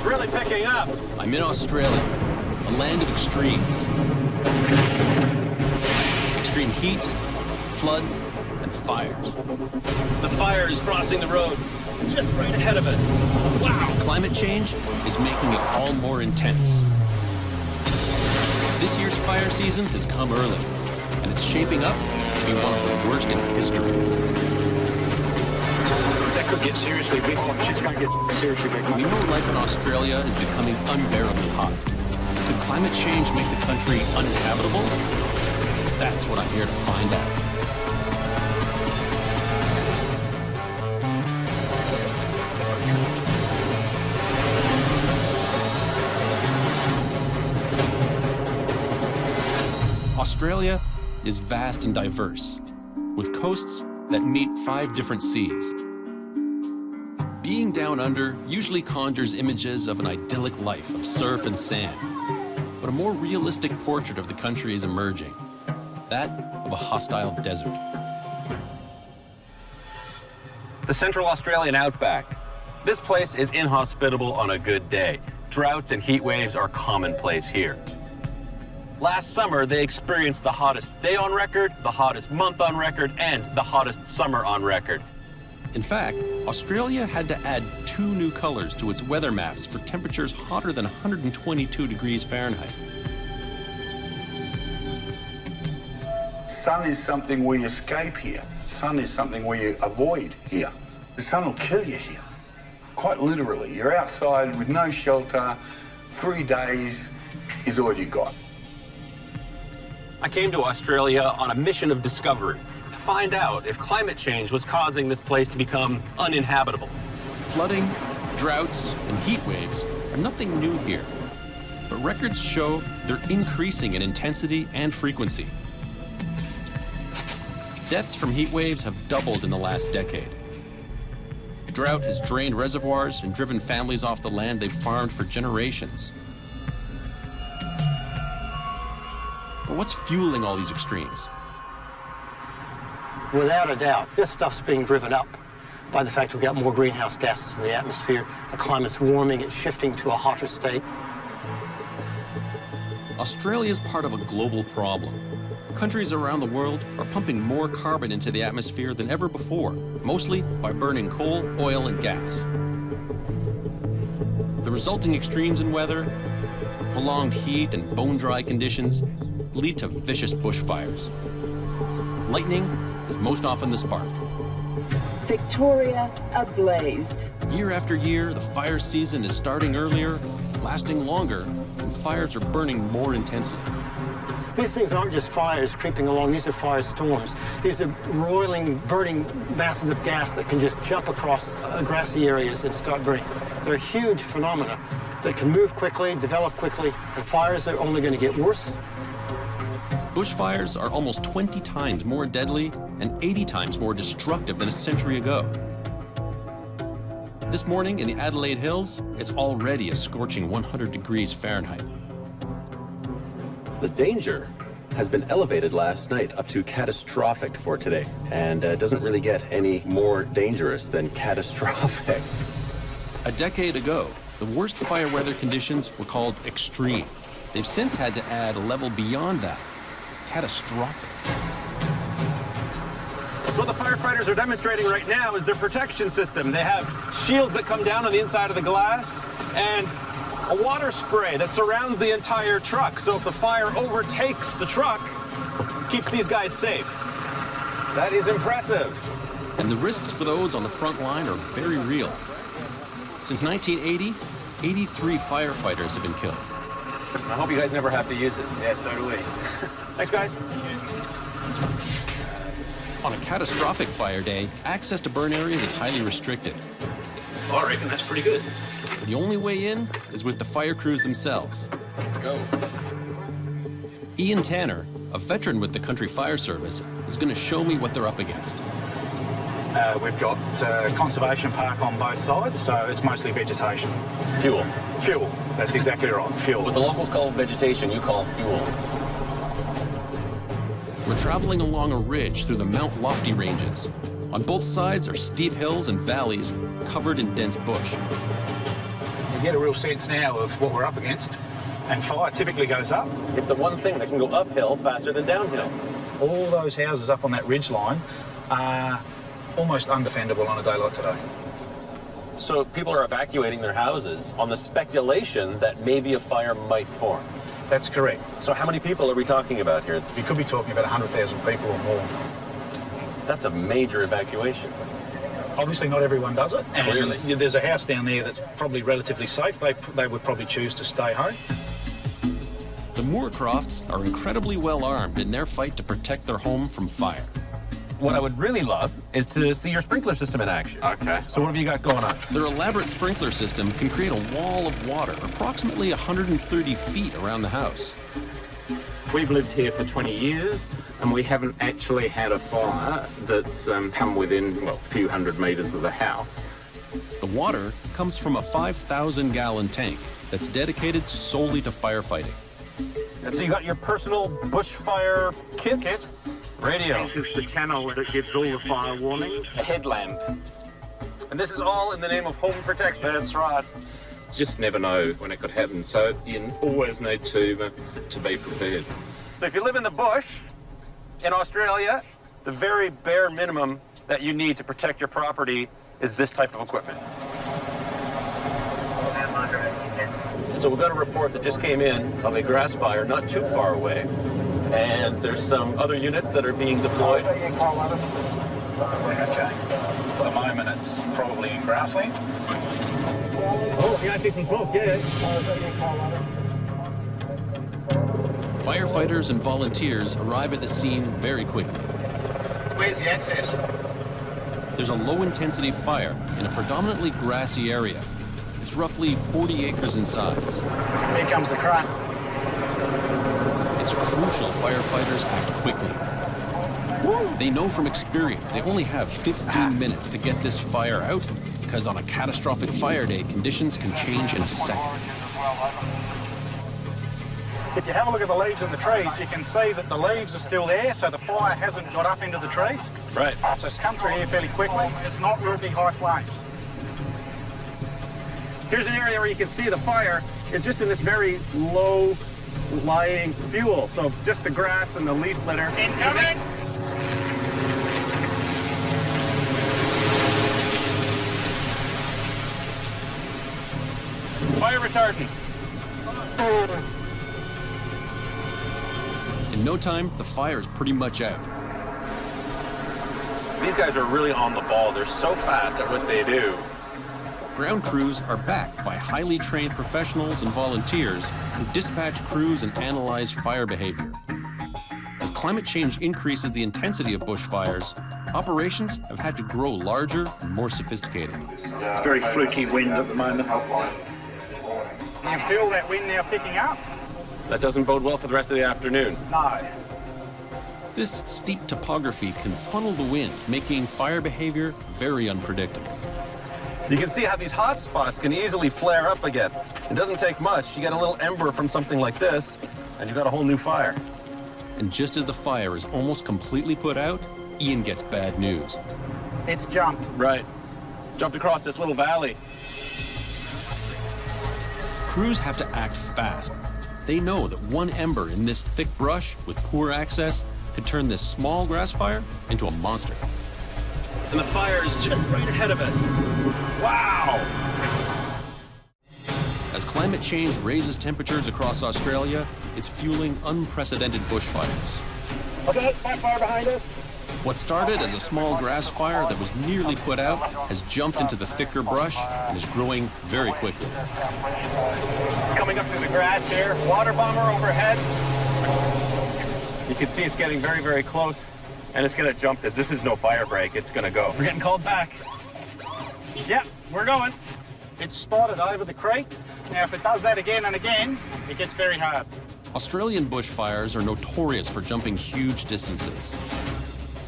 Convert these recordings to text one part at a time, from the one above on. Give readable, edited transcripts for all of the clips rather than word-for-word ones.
is really picking up. I'm in Australia, a land of extremes. Extreme heat, floods, and fires. The fire is crossing the road, just right ahead of us. Wow! Climate change is making it all more intense. This year's fire season has come early, and it's shaping up to be one of the worst in history. That could get seriously big. Shit's going to get seriously big. We know life in Australia is becoming unbearably hot. Could climate change make the country uninhabitable? That's what I'm here to find out. Australia is vast and diverse, with coasts that meet 5 different seas. Being down under usually conjures images of an idyllic life of surf and sand, but a more realistic portrait of the country is emerging, that of a hostile desert. The Central Australian outback. This place is inhospitable on a good day. Droughts and heat waves are commonplace here. Last summer, they experienced the hottest day on record, the hottest month on record, and the hottest summer on record. In fact, Australia had to add 2 new colors to its weather maps for temperatures hotter than 122 degrees Fahrenheit. Sun is something we escape here. Sun is something we avoid here. The sun will kill you here. Quite literally. You're outside with no shelter. 3 days is all you got. I came to Australia on a mission of discovery to find out if climate change was causing this place to become uninhabitable. Flooding, droughts, and heat waves are nothing new here, but records show they're increasing in intensity and frequency. Deaths from heat waves have doubled in the last decade. Drought has drained reservoirs and driven families off the land they've farmed for generations. But what's fueling all these extremes? Without a doubt, this stuff's being driven up by the fact we've got more greenhouse gases in the atmosphere. The climate's warming, it's shifting to a hotter state. Australia is part of a global problem. Countries around the world are pumping more carbon into the atmosphere than ever before, mostly by burning coal, oil, and gas. The resulting extremes in weather, prolonged heat and bone-dry conditions, lead to vicious bushfires. Lightning is most often the spark. Victoria ablaze. Year after year, the fire season is starting earlier, lasting longer, and fires are burning more intensely. These things aren't just fires creeping along, these are firestorms. These are roiling, burning masses of gas that can just jump across grassy areas and start burning. They're huge phenomena that can move quickly, develop quickly, and fires are only going to get worse. Bushfires are almost 20 times more deadly and 80 times more destructive than a century ago. This morning in the Adelaide Hills, it's already a scorching 100 degrees Fahrenheit. The danger has been elevated last night up to catastrophic for today, and doesn't really get any more dangerous than catastrophic. A decade ago, the worst fire weather conditions were called extreme. They've since had to add a level beyond that, catastrophic. What the firefighters are demonstrating right now is their protection system. They have shields that come down on the inside of the glass and a water spray that surrounds the entire truck. So if the fire overtakes the truck, it keeps these guys safe. That is impressive. And the risks for those on the front line are very real. Since 1980, 83 firefighters have been killed. I hope you guys never have to use it. Yeah, so do we. Thanks, guys. On a catastrophic fire day, access to burn areas is highly restricted. Oh, I reckon that's pretty good. The only way in is with the fire crews themselves. Go. Ian Tanner, a veteran with the Country Fire Service, is going to show me what they're up against. We've got conservation park on both sides, so it's mostly vegetation. Fuel. Fuel, that's exactly right, fuel. What the locals call vegetation, you call fuel. We're traveling along a ridge through the Mount Lofty ranges. On both sides are steep hills and valleys covered in dense bush. get a real sense now of what we're up against. And fire typically goes up. It's the one thing that can go uphill faster than downhill. All those houses up on that ridge line are almost undefendable on a day like today. So people are evacuating their houses on the speculation that maybe a fire might form. That's correct. So how many people are we talking about here? You could be talking about 100,000 people or more. That's a major evacuation. Obviously not everyone does it. And Clearly. there's a house down there that's probably relatively safe. They would probably choose to stay home. The Moorcrofts are incredibly well armed in their fight to protect their home from fire. What I would really love is to see your sprinkler system in action. Okay. So what have you got going on? Their elaborate sprinkler system can create a wall of water approximately 130 feet around the house. We've lived here for 20 years and we haven't actually had a fire that's come within, well, a few hundred meters of the house. The water comes from a 5,000-gallon tank that's dedicated solely to firefighting. And so you got your personal bushfire kit? Radio. This is the channel that gives all the fire warnings. A headlamp. And this is all in the name of home protection. That's right. Just never know when it could happen, so you always need to be prepared. So if you live in the bush in Australia, the very bare minimum that you need to protect your property is this type of equipment. So we've got a report that just came in of a grass fire not too far away. And there's some other units that are being deployed. Okay. For the moment, it's probably in grassland. Oh, yeah, I think some smoke, yeah. Firefighters and volunteers arrive at the scene very quickly. Where's the access? There's a low-intensity fire in a predominantly grassy area. It's roughly 40 acres in size. Here comes the crane. It's crucial firefighters act quickly. They know from experience they only have 15 minutes to get this fire out, because on a catastrophic fire day, conditions can change in a second. If you have a look at the leaves in the trees, you can see that the leaves are still there, so the fire hasn't got up into the trees. Right. So it's come through here fairly quickly. It's not real big high flames. Here's an area where you can see the fire is just in this very low-lying fuel. So just the grass and the leaf litter. Incoming! Fire retardants. In no time, the fire is pretty much out. These guys are really on the ball. They're so fast at what they do. Ground crews are backed by highly trained professionals and volunteers who dispatch crews and analyze fire behavior. As climate change increases the intensity of bushfires, operations have had to grow larger and more sophisticated. It's very fluky wind at the moment. You feel that wind now picking up? That doesn't bode well for the rest of the afternoon. No. This steep topography can funnel the wind, making fire behavior very unpredictable. You can see how these hot spots can easily flare up again. It doesn't take much. You get a little ember from something like this, and you've got a whole new fire. And just as the fire is almost completely put out, Ian gets bad news. It's jumped. Right. Jumped across this little valley. Crews have to act fast. They know that one ember in this thick brush with poor access could turn this small grass fire into a monster. And the fire is just right ahead of us. Wow! As climate change raises temperatures across Australia, it's fueling unprecedented bushfires. Okay, that fire behind us. What started as a small grass fire that was nearly put out has jumped into the thicker brush and is growing very quickly. It's coming up through the grass there. Water bomber overhead. You can see it's getting very, very close. And it's going to jump this. This is no fire break. It's going to go. We're getting called back. Yep, we're going. It's spotted over the creek. Now, if it does that again and again, it gets very hard. Australian bushfires are notorious for jumping huge distances.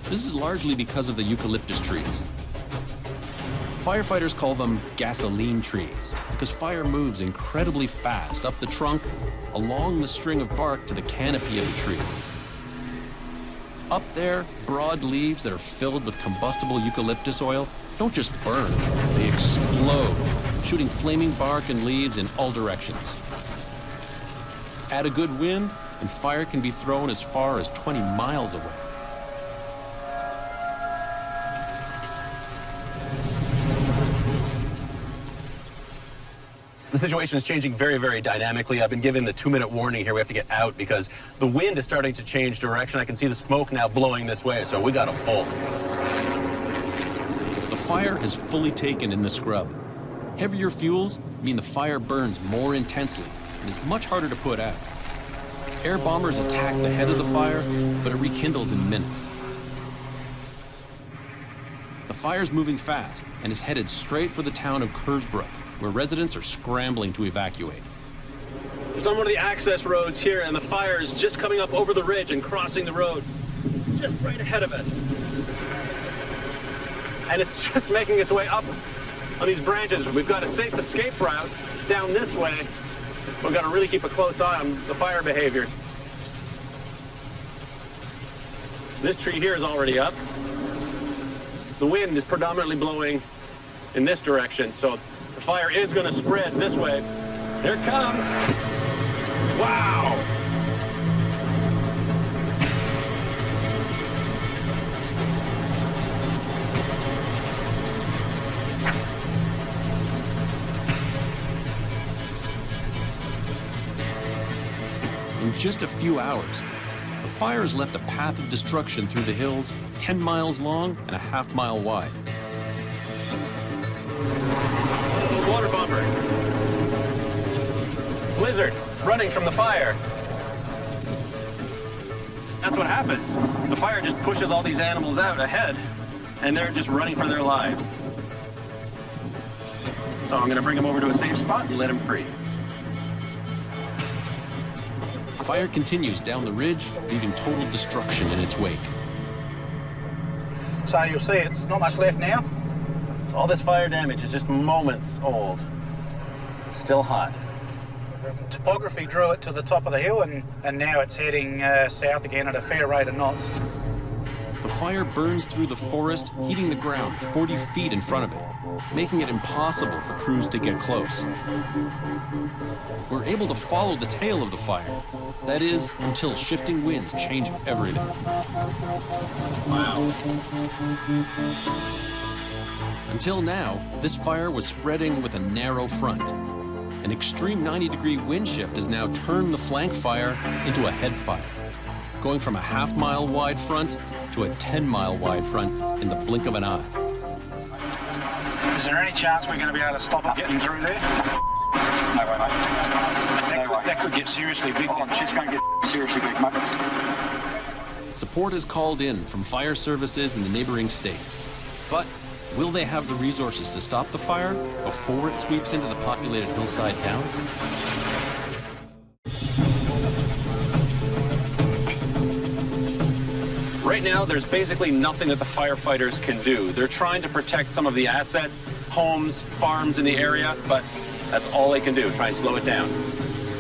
This is largely because of the eucalyptus trees. Firefighters call them gasoline trees because fire moves incredibly fast up the trunk, along the string of bark to the canopy of the tree. Up there, broad leaves that are filled with combustible eucalyptus oil don't just burn, they explode, shooting flaming bark and leaves in all directions. Add a good wind, and fire can be thrown as far as 20 miles away. The situation is changing very, very dynamically. I've been given the 2-minute warning here. We have to get out because the wind is starting to change direction. I can see the smoke now blowing this way, so we got to bolt. The fire is fully taken in the scrub. Heavier fuels mean the fire burns more intensely and is much harder to put out. Air bombers attack the head of the fire, but it rekindles in minutes. The fire's moving fast and is headed straight for the town of Kersbrook, where residents are scrambling to evacuate. Just on one of the access roads here, and the fire is just coming up over the ridge and crossing the road, just right ahead of us. And it's just making its way up on these branches. We've got a safe escape route down this way. We've got to really keep a close eye on the fire behavior. This tree here is already up. The wind is predominantly blowing in this direction, so the fire is going to spread this way. There it comes. Wow! In just a few hours, the fire has left a path of destruction through the hills 10 miles long and a half-mile wide. Water bumper. Blizzard running from the fire. That's what happens. The fire just pushes all these animals out ahead, and they're just running for their lives. So I'm going to bring them over to a safe spot and let them free. Fire continues down the ridge, leaving total destruction in its wake. So you'll see it's not much left now. So all this fire damage is just moments old. It's still hot. Topography drew it to the top of the hill, and now it's heading south again at a fair rate of knots. The fire burns through the forest, heating the ground 40 feet in front of it, making it impossible for crews to get close. We're able to follow the tail of the fire. That is, until shifting winds change everything. Wow. Until now, this fire was spreading with a narrow front. An extreme 90-degree wind shift has now turned the flank fire into a head fire, going from a half-mile wide front to a 10-mile wide front in the blink of an eye. Is there any chance we're going to be able to stop it getting through there? No way, mate. That could get seriously big. Oh, shit's going to get seriously big, mate. Support is called in from fire services in the neighboring states. But will they have the resources to stop the fire before it sweeps into the populated hillside towns? Right now, there's basically nothing that the firefighters can do. They're trying to protect some of the assets, homes, farms in the area, but that's all they can do, try and slow it down.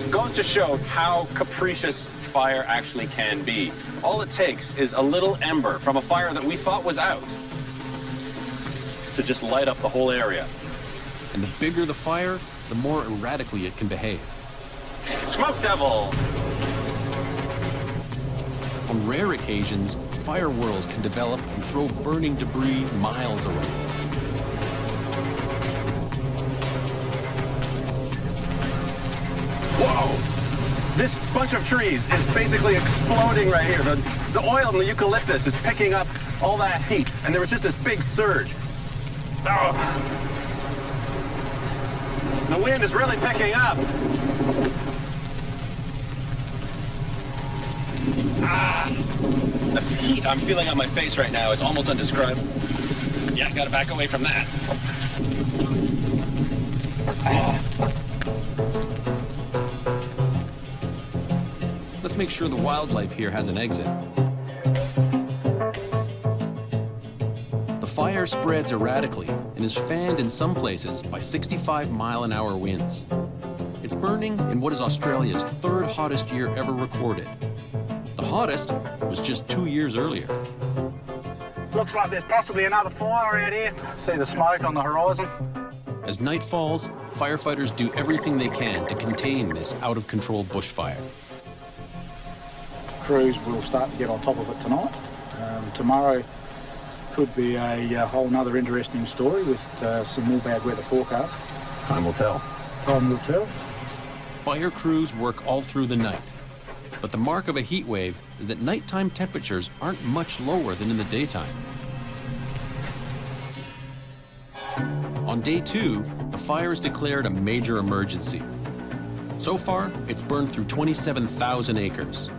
It goes to show how capricious fire actually can be. All it takes is a little ember from a fire that we thought was out to just light up the whole area. And the bigger the fire, the more erratically it can behave. Smoke devil! On rare occasions, fire whirls can develop and throw burning debris miles away. Whoa! This bunch of trees is basically exploding right here. The oil in the eucalyptus is picking up all that heat, and there was just this big surge. Oh. The wind is really picking up. The heat I'm feeling on my face right now is almost undescribable. Yeah, gotta back away from that. Let's make sure the wildlife here has an exit. The fire spreads erratically and is fanned in some places by 65-mile-an-hour winds. It's burning in what is Australia's third hottest year ever recorded. The hottest was just 2 years earlier. Looks like there's possibly another fire out here. See the smoke on the horizon? As night falls, firefighters do everything they can to contain this out-of-control bushfire. Crews will start to get on top of it tonight. Tomorrow could be a whole nother interesting story with some more bad weather forecast. Time will tell. Time will tell. Fire crews work all through the night. But the mark of a heat wave is that nighttime temperatures aren't much lower than in the daytime. On day 2, the fire is declared a major emergency. So far, it's burned through 27,000 acres.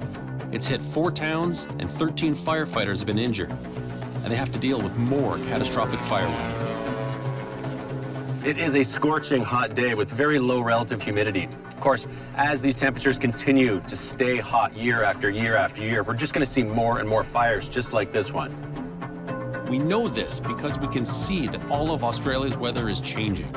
It's hit 4 towns, and 13 firefighters have been injured, and they have to deal with more catastrophic fire weather. It is a scorching hot day with very low relative humidity. Of course, as these temperatures continue to stay hot year after year after year, we're just going to see more and more fires just like this one. We know this because we can see that all of Australia's weather is changing.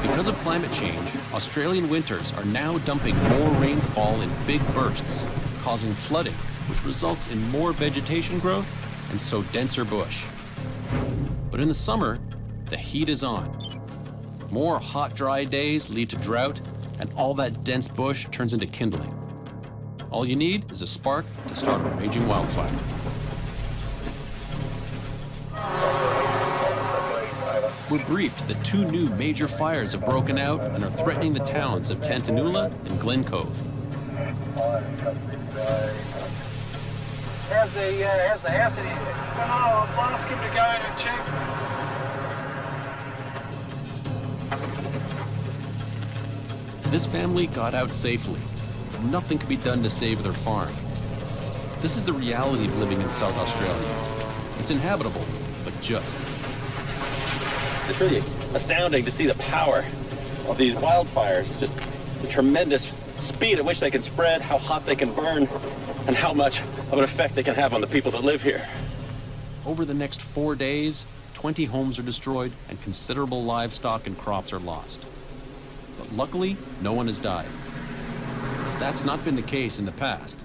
Because of climate change, Australian winters are now dumping more rainfall in big bursts, causing flooding, which results in more vegetation growth and so denser bush. But in the summer, the heat is on. More hot, dry days lead to drought, and all that dense bush turns into kindling. All you need is a spark to start a raging wildfire. We're briefed that 2 new major fires have broken out and are threatening the towns of Tantanoola and Glen Cove. How's the house in here? Oh, I'll ask him to go in and check. This family got out safely. Nothing could be done to save their farm. This is the reality of living in South Australia. It's inhabitable, but just. It's really astounding to see the power of these wildfires, just the tremendous speed at which they can spread, how hot they can burn, and how much of an effect they can have on the people that live here. Over the next 4 days, 20 homes are destroyed and considerable livestock and crops are lost. But luckily, no one has died. That's not been the case in the past.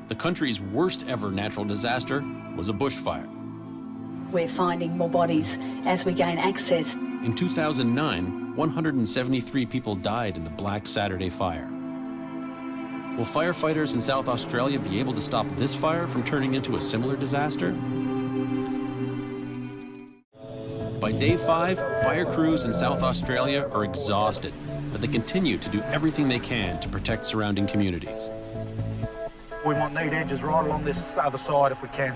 The country's worst ever natural disaster was a bushfire. We're finding more bodies as we gain access. In 2009, 173 people died in the Black Saturday fire. Will firefighters in South Australia be able to stop this fire from turning into a similar disaster? By day 5, fire crews in South Australia are exhausted, but they continue to do everything they can to protect surrounding communities. We want neat edges right along this other side if we can.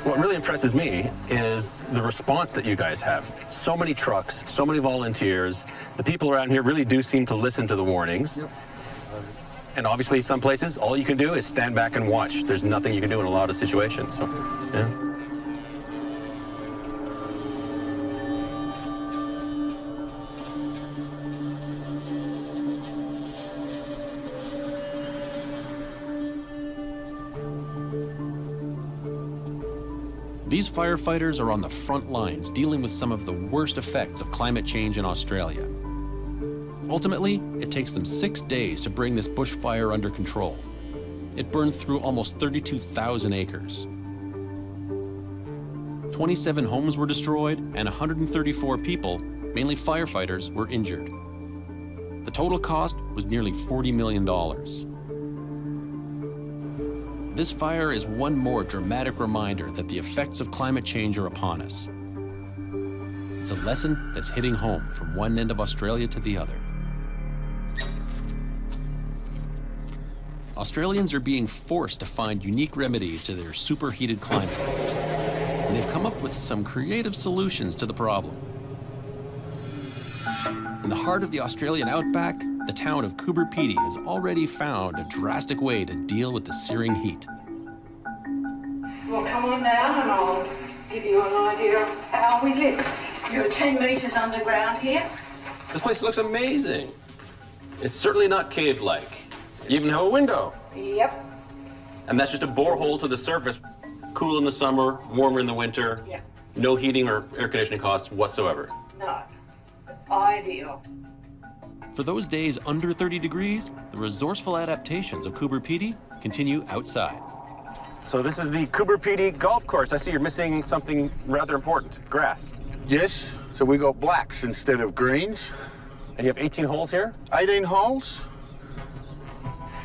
What really impresses me is the response that you guys have. So many trucks, so many volunteers. The people around here really do seem to listen to the warnings. Yep. And obviously, some places, all you can do is stand back and watch. There's nothing you can do in a lot of situations. So, yeah. These firefighters are on the front lines dealing with some of the worst effects of climate change in Australia. Ultimately, it takes them 6 days to bring this bushfire under control. It burned through almost 32,000 acres. 27 homes were destroyed and 134 people, mainly firefighters, were injured. The total cost was nearly $40 million. This fire is one more dramatic reminder that the effects of climate change are upon us. It's a lesson that's hitting home from one end of Australia to the other. Australians are being forced to find unique remedies to their superheated climate, and they've come up with some creative solutions to the problem. In the heart of the Australian outback, the town of Coober, Pedy has already found a drastic way to deal with the searing heat. Well, come on down and I'll give you an idea of how we live. You're 10 metres underground here. This place looks amazing. It's certainly not cave-like. You even have a window. Yep. And that's just a borehole to the surface. Cool in the summer, warmer in the winter. Yep. No heating or air conditioning costs whatsoever. No. Ideal. For those days under 30 degrees, the resourceful adaptations of Coober Pedy continue outside. So this is the Coober Pedy golf course. I see you're missing something rather important, grass. Yes, So we got blacks instead of greens. And you have 18 holes here? 18 holes.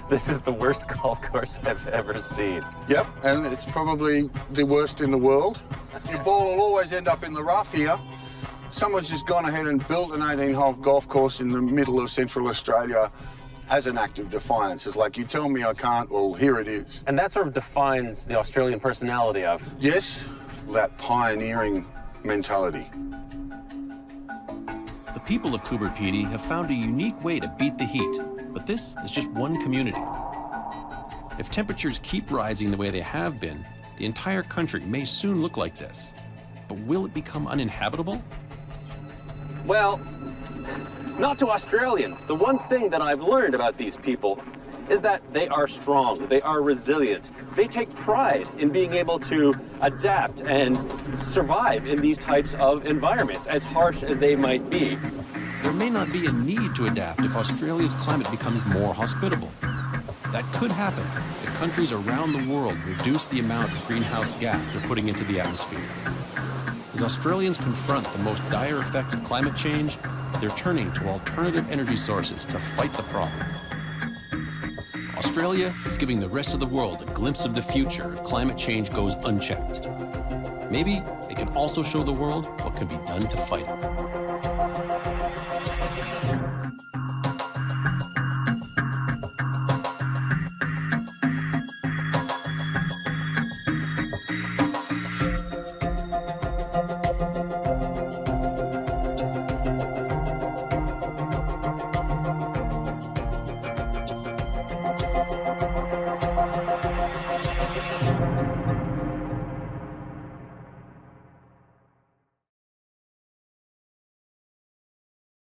This is the worst golf course I've ever seen. Yep, and it's probably the worst in the world. Your ball will always end up in the rough here. Someone's just gone ahead and built an 18-hole golf course in the middle of Central Australia as an act of defiance. It's like, you tell me I can't, well, here it is. And that sort of defines the Australian personality of... Yes, that pioneering mentality. The people of Coober Pedy have found a unique way to beat the heat, but this is just one community. If temperatures keep rising the way they have been, the entire country may soon look like this. But will it become uninhabitable? Well, not to Australians. The one thing that I've learned about these people is that they are strong, they are resilient. They take pride in being able to adapt and survive in these types of environments, as harsh as they might be. There may not be a need to adapt if Australia's climate becomes more hospitable. That could happen if countries around the world reduce the amount of greenhouse gas they're putting into the atmosphere. As Australians confront the most dire effects of climate change, they're turning to alternative energy sources to fight the problem. Australia is giving the rest of the world a glimpse of the future if climate change goes unchecked. Maybe it can also show the world what can be done to fight it.